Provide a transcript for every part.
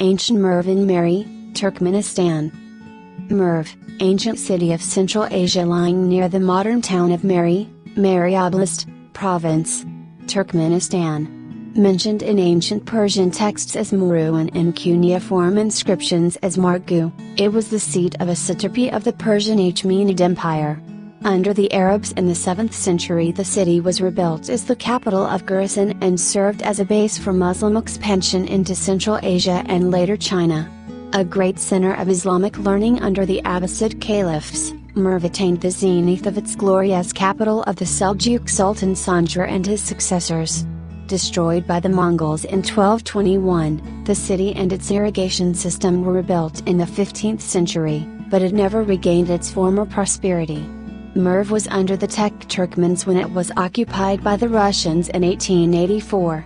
Ancient Merv in Meri, Turkmenistan. Merv, ancient city of Central Asia lying near the modern town of Meri, Meri Oblast, Province, Turkmenistan. Mentioned in ancient Persian texts as Mouru and in cuneiform inscriptions as Margu, it was the seat of a satrapy of the Persian Achaemenid Empire. Under the Arabs in the 7th century the city was rebuilt as the capital of Khorāsān and served as a base for Muslim expansion into Central Asia and later China. A great center of Islamic learning under the Abbasid caliphs, Merv attained the zenith of its glory as capital of the Seljuq Sultan Sanjar and his successors. Destroyed by the Mongols in 1221, the city and its irrigation system were rebuilt in the 15th century, but it never regained its former prosperity. Merv was under the Tekke Turkmens when it was occupied by the Russians in 1884.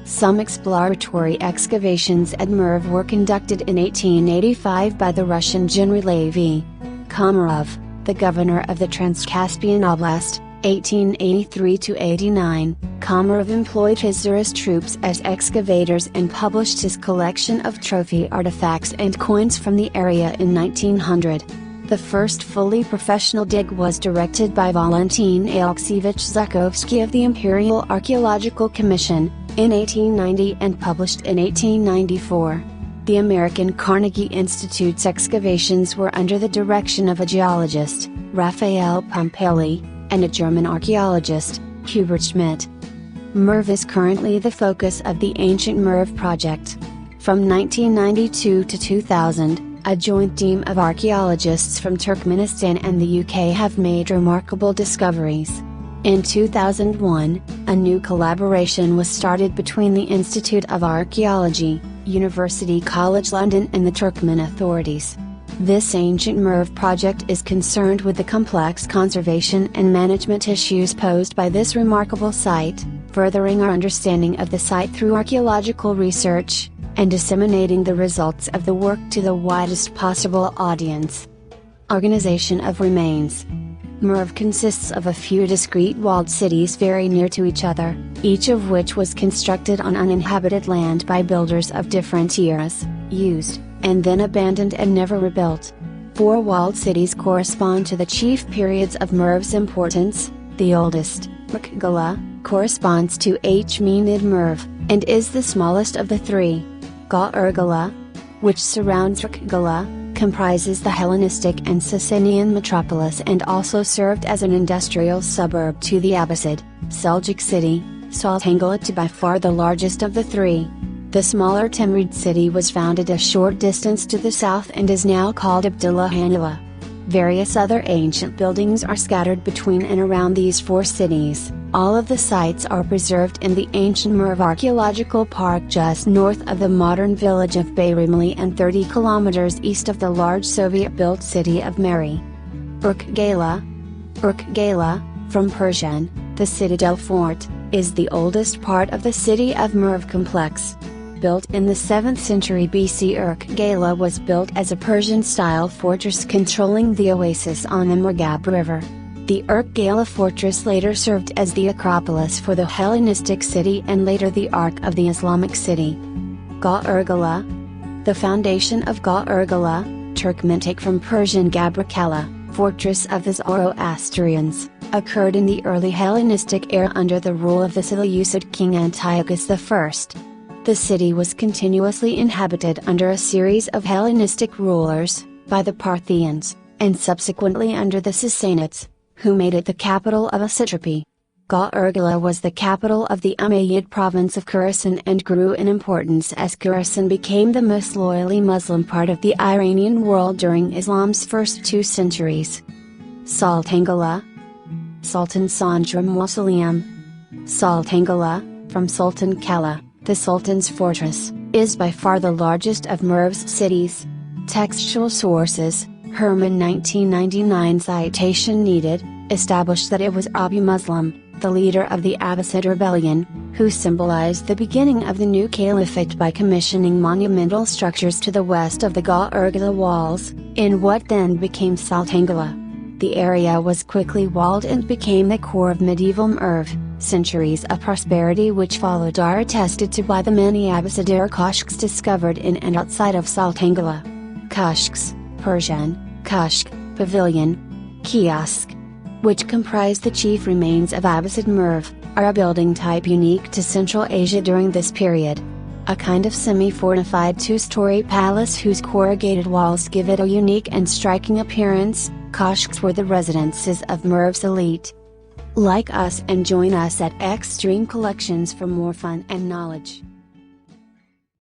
Some exploratory excavations at Merv were conducted in 1885 by the Russian General V. Komarov, the governor of the Transcaspian Oblast, 1883–89. Komarov employed his Tsarist troops as excavators and published his collection of trophy artifacts and coins from the area in 1900. The first fully professional dig was directed by Valentin Alexievich Zhukovsky of the Imperial Archaeological Commission, in 1890 and published in 1894. The American Carnegie Institute's excavations were under the direction of a geologist, Raphael Pumpelly, and a German archaeologist, Hubert Schmidt. Merv is currently the focus of the Ancient Merv project. From 1992 to 2000, a joint team of archaeologists from Turkmenistan and the UK have made remarkable discoveries. In 2001, a new collaboration was started between the Institute of Archaeology, University College London and the Turkmen authorities. This Ancient Merv project is concerned with the complex conservation and management issues posed by this remarkable site, furthering our understanding of the site through archaeological research, and disseminating the results of the work to the widest possible audience. Organization of remains. Merv consists of a few discrete walled cities very near to each other, each of which was constructed on uninhabited land by builders of different eras, used, and then abandoned and never rebuilt. 4 walled cities correspond to the chief periods of Merv's importance. The oldest, Gargola, corresponds to Achaemenid Merv, and is the smallest of the 3. Gargola, which surrounds Gargola, comprises the Hellenistic and Sasanian metropolis and also served as an industrial suburb to the Abbasid, Seljuq city, Saltangala to by far the largest of the 3. The smaller Timurid city was founded a short distance to the south and is now called Abdullahanila. Various other ancient buildings are scattered between and around these 4 cities. All of the sites are preserved in the ancient Merv Archaeological Park just north of the modern village of Bayramli and 30 kilometers east of the large Soviet-built city of Meri. Urkgala, from Persian, the citadel fort, is the oldest part of the city of Merv complex. Built in the 7th century BC, Urkgala was built as a Persian-style fortress controlling the oasis on the Margu River. The Urkgala fortress later served as the Acropolis for the Hellenistic city and later the Ark of the Islamic city. Gargola. The foundation of Gargola, Turkmenic from Persian Gabrakala, fortress of the Zoroastrians, occurred in the early Hellenistic era under the rule of the Seleucid king Antiochus I. The city was continuously inhabited under a series of Hellenistic rulers, by the Parthians, and subsequently under the Sassanids, who made it the capital of a satrapy. Gargola was the capital of the Umayyad province of Khorāsān and grew in importance as Khorāsān became the most loyally Muslim part of the Iranian world during Islam's first 2 centuries. Saltangala. Sultan Sandra Mausoleum. Saltangala, from Saltangala, the Sultan's fortress, is by far the largest of Merv's cities. Textual sources, Herman 1999 citation needed, established that it was Abu Muslim, the leader of the Abbasid rebellion, who symbolized the beginning of the new caliphate by commissioning monumental structures to the west of the Gargola walls, in what then became Saltangala. The area was quickly walled and became the core of medieval Merv. Centuries of prosperity which followed are attested to by the many Abbāsid koshks discovered in and outside of Saltangala. Koshks, Persian, koshk, pavilion, kiosk, which comprise the chief remains of Abbāsid Merv, are a building type unique to Central Asia during this period. A kind of semi-fortified two-story palace whose corrugated walls give it a unique and striking appearance. Koshks were the residences of Merv's elite. Like us and join us at Xtreme Collections for more fun and knowledge.